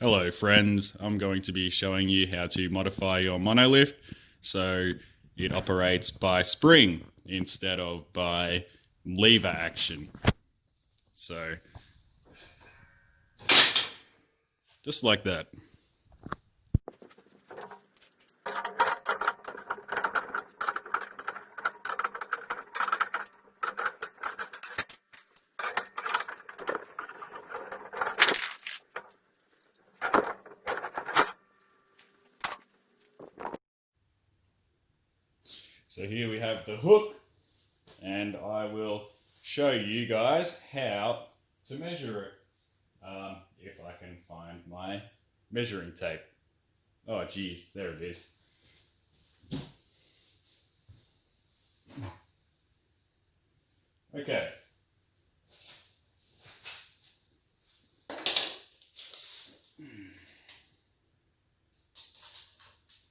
Hello friends, I'm going to be showing you how to modify your monolift so it operates by spring instead of by lever action. So just like that. So here we have the hook, and I will show you guys how to measure it. If I can find my measuring tape. Oh geez, there it is. Okay.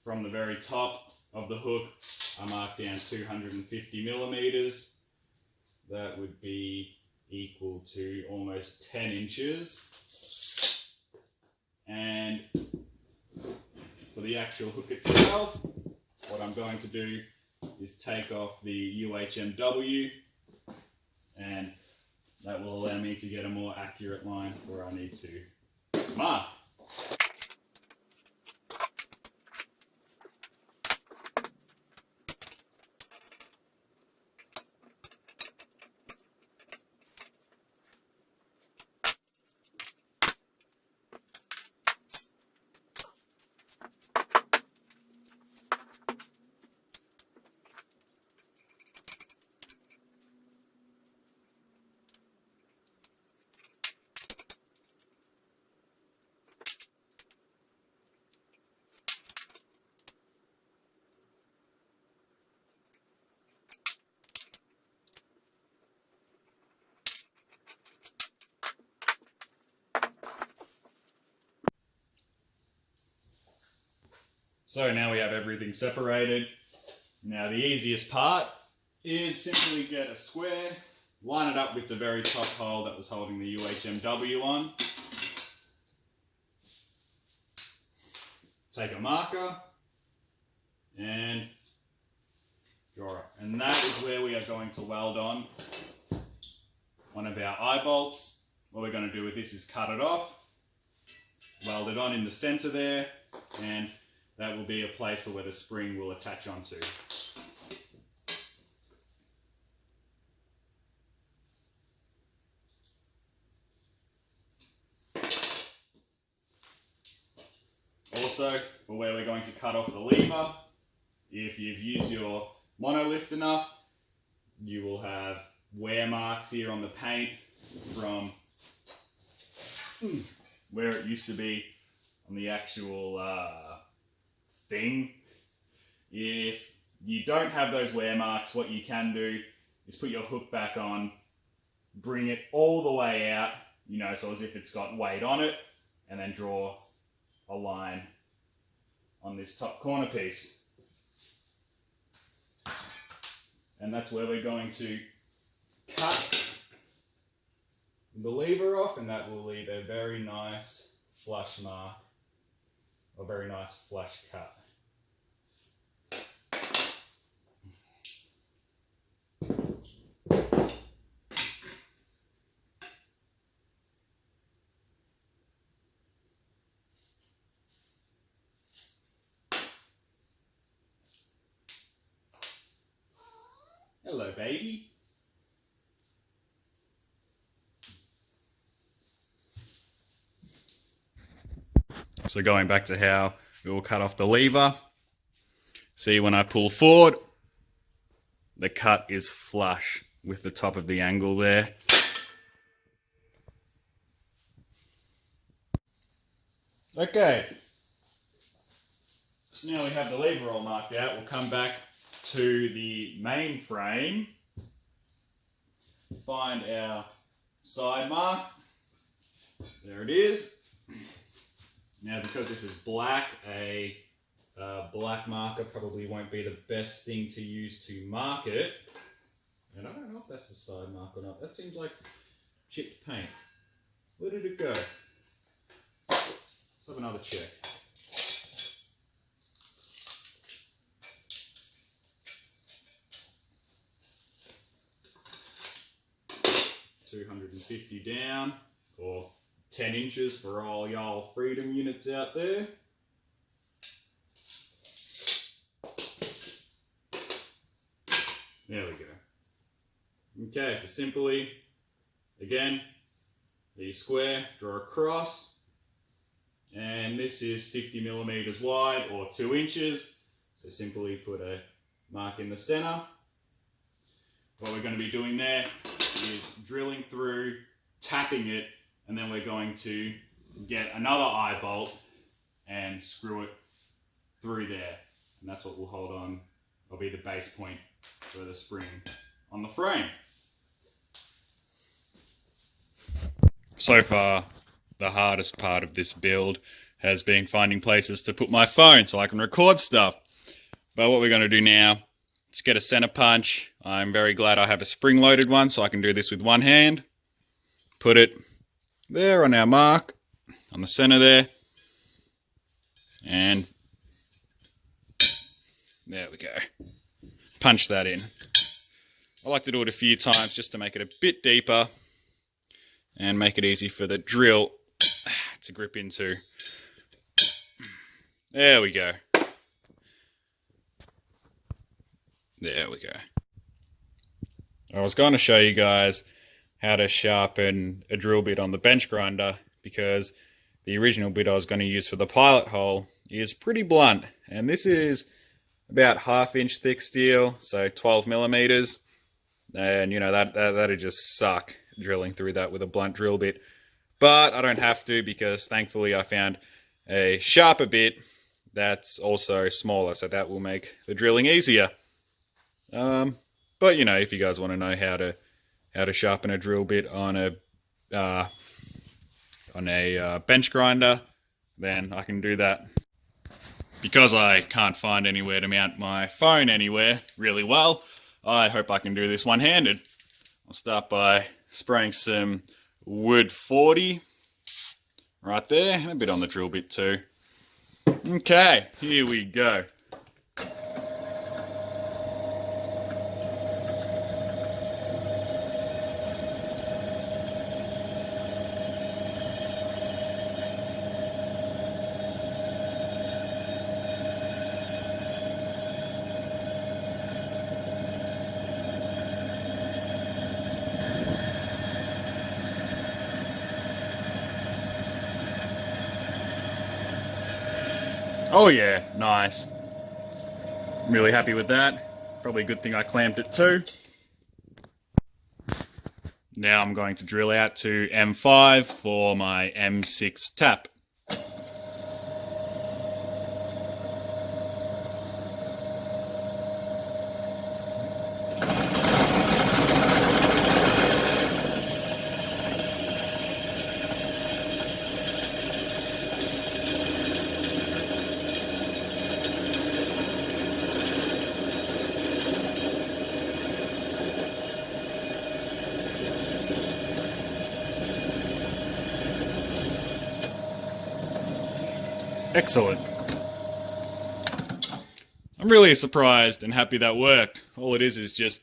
From the very top of the hook, I marked down 250 millimeters. That would be equal to almost 10 inches. And for the actual hook itself, what I'm going to do is take off the UHMW, and that will allow me to get a more accurate line where I need to mark. So now we have everything separated. Now the easiest part is simply get a square, line it up with the very top hole that was holding the UHMW on. Take a marker and draw it. And that is where we are going to weld on one of our eye bolts. What we're going to do with this is cut it off, weld it on in the center there, and that will be a place for where the spring will attach onto. Also, for where we're going to cut off the lever, if you've used your monolift enough, you will have wear marks here on the paint from where it used to be on the actual thing. If you don't have those wear marks, what you can do is put your hook back on, bring it all the way out, so as if it's got weight on it, and then draw a line on this top corner piece. And that's where we're going to cut the lever off, and that will leave a very nice flush mark, a very nice flush cut. Hello, baby. So going back to how we will cut off the lever. See, when I pull forward, the cut is flush with the top of the angle there. Okay. So now we have the lever all marked out. We'll come back to the main frame, find our side mark. There it is. Now, because this is black, a black marker probably won't be the best thing to use to mark it. And I don't know if that's the side mark or not. That seems like chipped paint. Where did it go? another check. $250 down, or 10 inches for all y'all freedom units out there. There we go. Okay, so simply, again, the square, draw across, and this is 50 millimeters wide, or 2 inches. So simply put a mark in the center. What we're going to be doing there is drilling through, tapping it, and then we're going to get another eye bolt and screw it through there. And that's what will hold on, will be the base point for the spring on the frame. So far, the hardest part of this build has been finding places to put my phone so I can record stuff. But what we're going to do now, let's get a center punch. I'm very glad I have a spring-loaded one, so I can do this with one hand. Put it there on our mark, on the center there. And there we go. Punch that in. I like to do it a few times just to make it a bit deeper and make it easy for the drill to grip into. There we go. There we go. I was going to show you guys how to sharpen a drill bit on the bench grinder, because the original bit I was going to use for the pilot hole is pretty blunt, and this is about 1/2 inch thick steel, so 12 millimeters, and you know that'd just suck drilling through that with a blunt drill bit. But I don't have to, because thankfully I found a sharper bit that's also smaller, so that will make the drilling easier. But you know, if you guys want to know how to sharpen a drill bit on a bench grinder, then I can do that. Because I can't find anywhere to mount my phone anywhere really well, I hope I can do this one-handed. I'll start by spraying some wood 40 right there, and a bit on the drill bit too. Okay, here we go. Oh yeah, nice. I'm really happy with that. Probably a good thing I clamped it too. Now I'm going to drill out to M5 for my M6 tap. Excellent. I'm really surprised and happy that worked. All it is just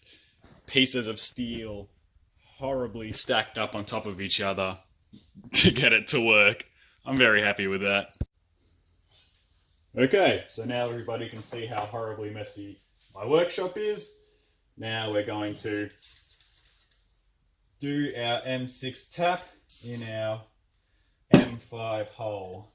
pieces of steel horribly stacked up on top of each other to get it to work. I'm very happy with that. Okay, so now everybody can see how horribly messy my workshop is. Now we're going to do our M6 tap in our M5 hole.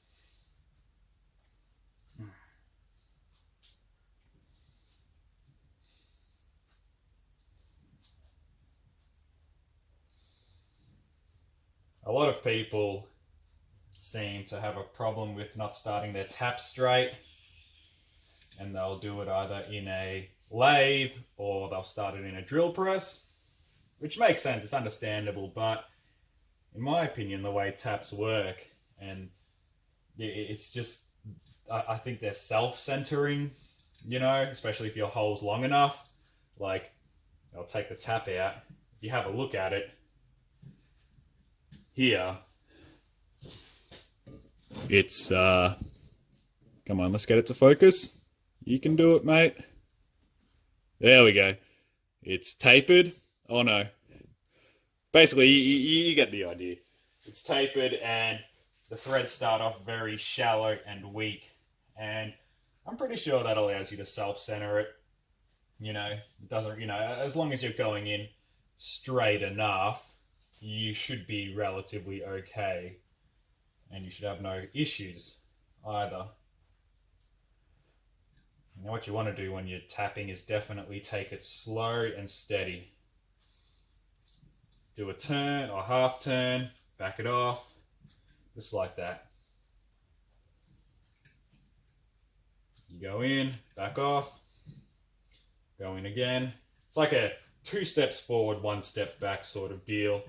A lot of people seem to have a problem with not starting their tap straight, and they'll do it either in a lathe or they'll start it in a drill press, which makes sense, it's understandable, but in my opinion, the way taps work, and it's just, I think they're self-centering, you know, especially if your hole's long enough. Like, I'll take the tap out. If you have a look at it, here, It's, come on, let's get it to focus. You can do it, mate. There we go. It's tapered. Oh no. Basically, you get the idea. It's tapered and the threads start off very shallow and weak. And I'm pretty sure that allows you to self-center it. You know, it doesn't, you know, as long as you're going in straight enough, you should be relatively okay. And you should have no issues either. Now what you want to do when you're tapping is definitely take it slow and steady. Do a turn or half turn, back it off, just like that. You go in, back off, go in again. It's like a 2 steps forward, 1 step back sort of deal.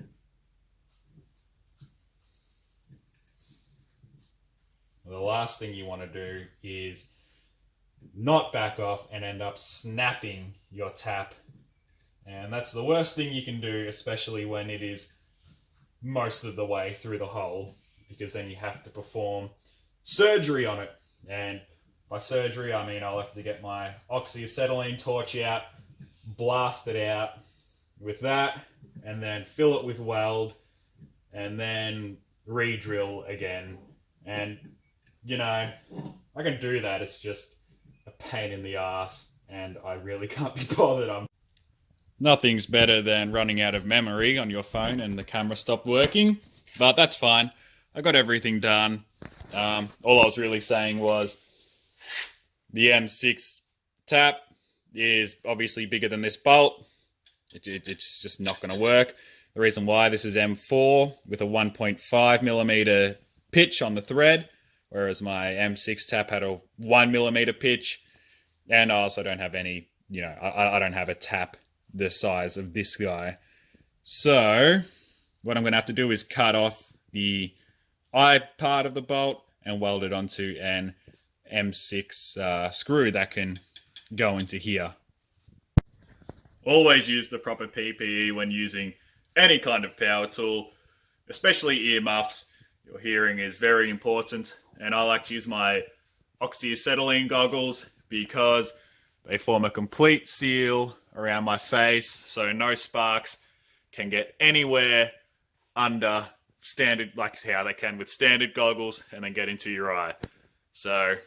The last thing you want to do is not back off and end up snapping your tap. And that's the worst thing you can do, especially when it is most of the way through the hole, because then you have to perform surgery on it. And by surgery, I mean I'll have to get my oxyacetylene torch out, blast it out with that, and then fill it with weld, and then re-drill again. And, you know, I can do that. It's just a pain in the ass, and I really can't be bothered. Nothing's better than running out of memory on your phone and the camera stopped working, but that's fine. I got everything done. All I was really saying was the M6 tap is obviously bigger than this bolt. It's just not going to work. The reason why, this is M4 with a 1.5 millimeter pitch on the thread, whereas my M6 tap had a 1 millimeter pitch, and I also don't have any, you know, I don't have a tap the size of this guy. So what I'm going to have to do is cut off the eye part of the bolt and weld it onto an M6 screw that can go into here. Always use the proper PPE when using any kind of power tool, especially earmuffs. Your hearing is very important, and I like to use my oxyacetylene goggles because they form a complete seal around my face, so no sparks can get anywhere under standard, like how they can with standard goggles, and then get into your eye. So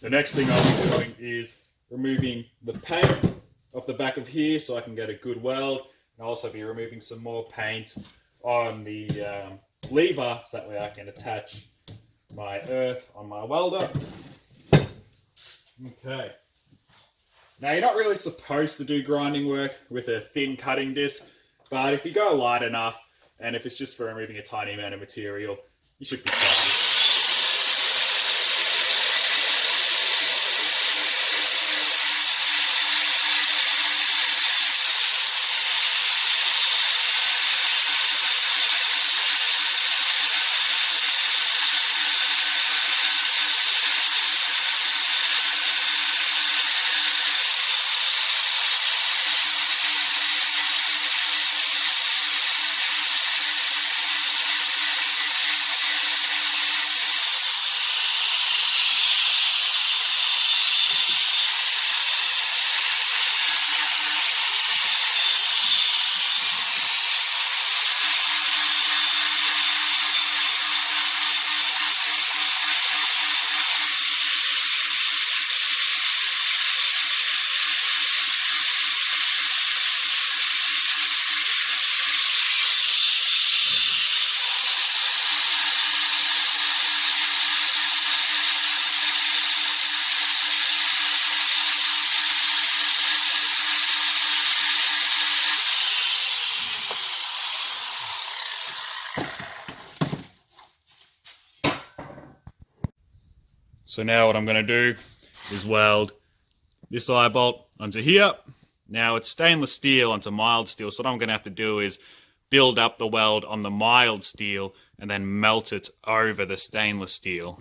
the next thing I'll be doing is removing the paint off the back of here so I can get a good weld. And I'll also be removing some more paint on the lever so that way I can attach my earth on my welder. Okay. Now you're not really supposed to do grinding work with a thin cutting disc, but if you go light enough and if it's just for removing a tiny amount of material, you should be fine. So now what I'm going to do is weld this eye bolt onto here. Now it's stainless steel onto mild steel, so what I'm going to have to do is build up the weld on the mild steel and then melt it over the stainless steel.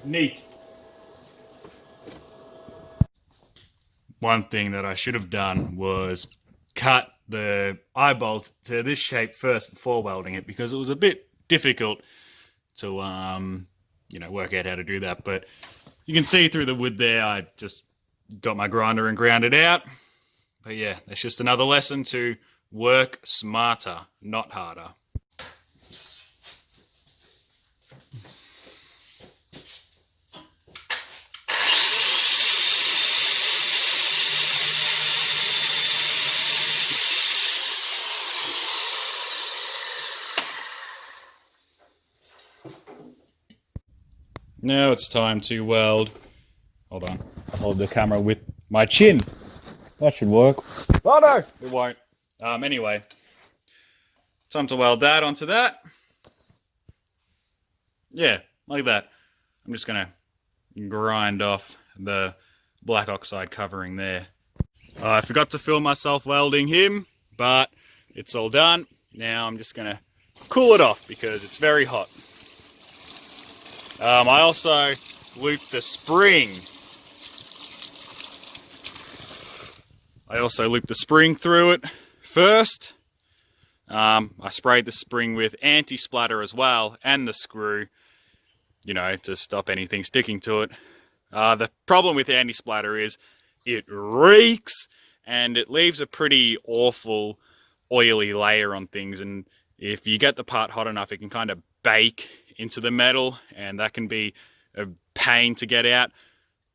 Neat. One thing that I should have done was cut the eye bolt to this shape first before welding it, because it was a bit difficult to work out how to do that. But you can see through the wood there, I just got my grinder and ground it out. But yeah, that's just another lesson to work smarter, not harder. Now it's time to weld. Hold on, I'll hold the camera with my chin. That should work. Oh no, it won't. Anyway, time to weld that onto that. Yeah, like that. I'm just gonna grind off the black oxide covering there. I forgot to film myself welding him, but it's all done. Now I'm just gonna cool it off because it's very hot. I also looped the spring. Through it first. I sprayed the spring with anti-splatter as well, and the screw, to stop anything sticking to it. The problem with anti-splatter is it reeks, and it leaves a pretty awful oily layer on things, and if you get the part hot enough, it can kind of bake into the metal, and that can be a pain to get out.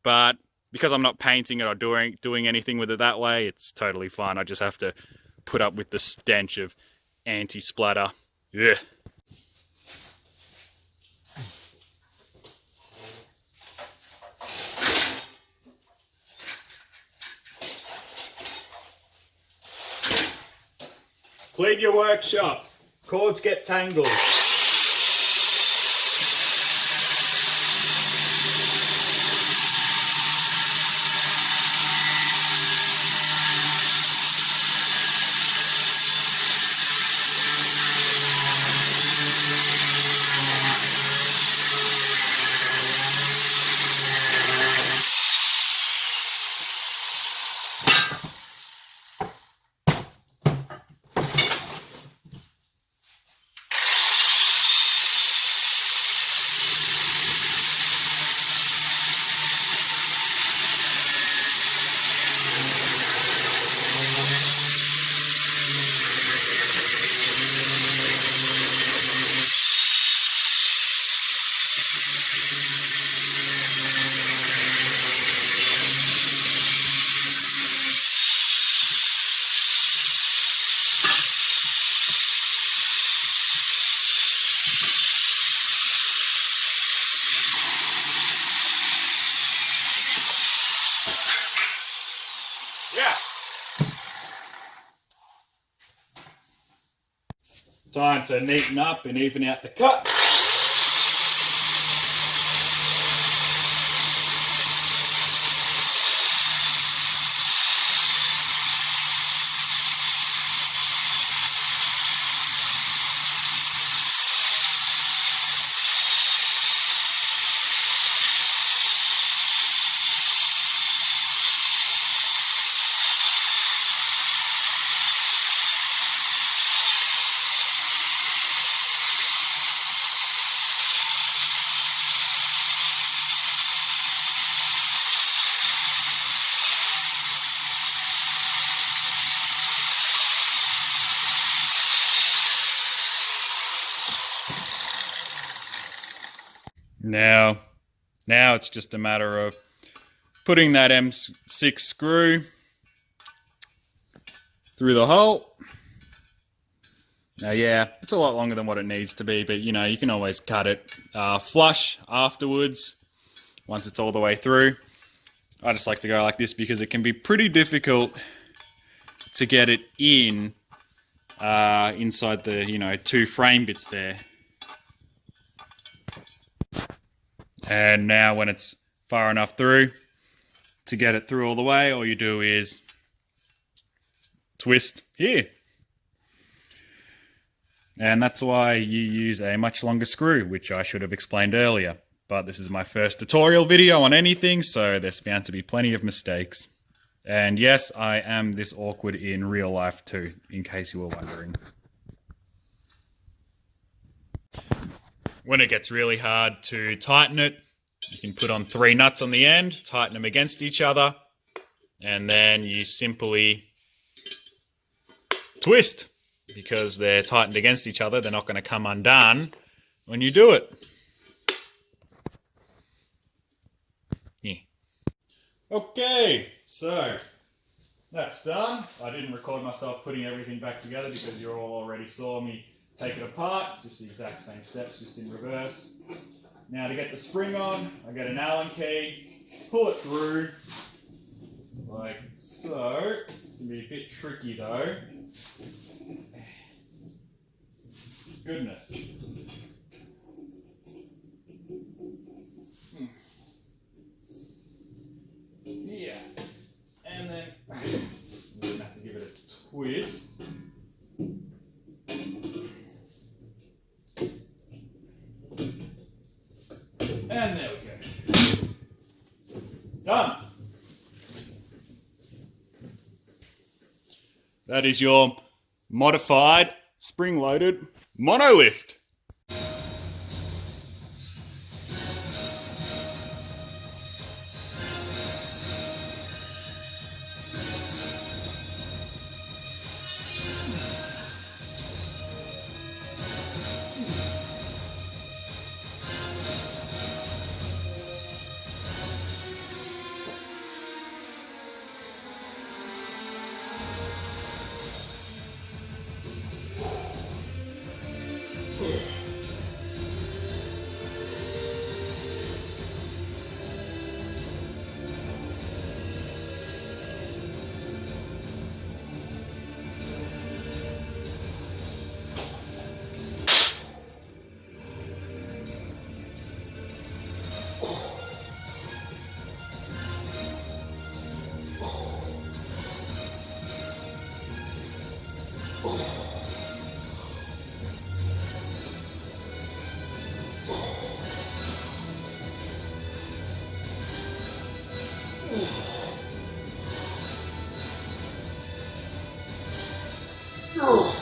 But because I'm not painting it or doing anything with it that way, it's totally fine. I just have to put up with the stench of anti-splatter. Yeah. Clean your workshop. Cords get tangled. Yeah. Time to neaten up and even out the cut. Now it's just a matter of putting that M6 screw through the hole. Now, yeah, it's a lot longer than what it needs to be, but you know, you can always cut it flush afterwards once it's all the way through. I just like to go like this because it can be pretty difficult to get it in inside the, you know, 2 frame bits there. And now when it's far enough through to get it through all the way, all you do is twist here. And that's why you use a much longer screw, which I should have explained earlier. But this is my first tutorial video on anything, so there's bound to be plenty of mistakes. And yes, I am this awkward in real life too, in case you were wondering. When it gets really hard to tighten it, you can put on 3 nuts on the end, tighten them against each other, and then you simply twist. Because they're tightened against each other, they're not going to come undone when you do it. Yeah. Okay, so that's done. I didn't record myself putting everything back together because you all already saw me take it apart. It's just the exact same steps, just in reverse. Now to get the spring on, I get an Allen key, pull it through, like so. It can be a bit tricky though. Goodness. Yeah. And then we're going to have to give it a twist. And there we go. Done. That is your modified, spring-loaded Monolift. Oh.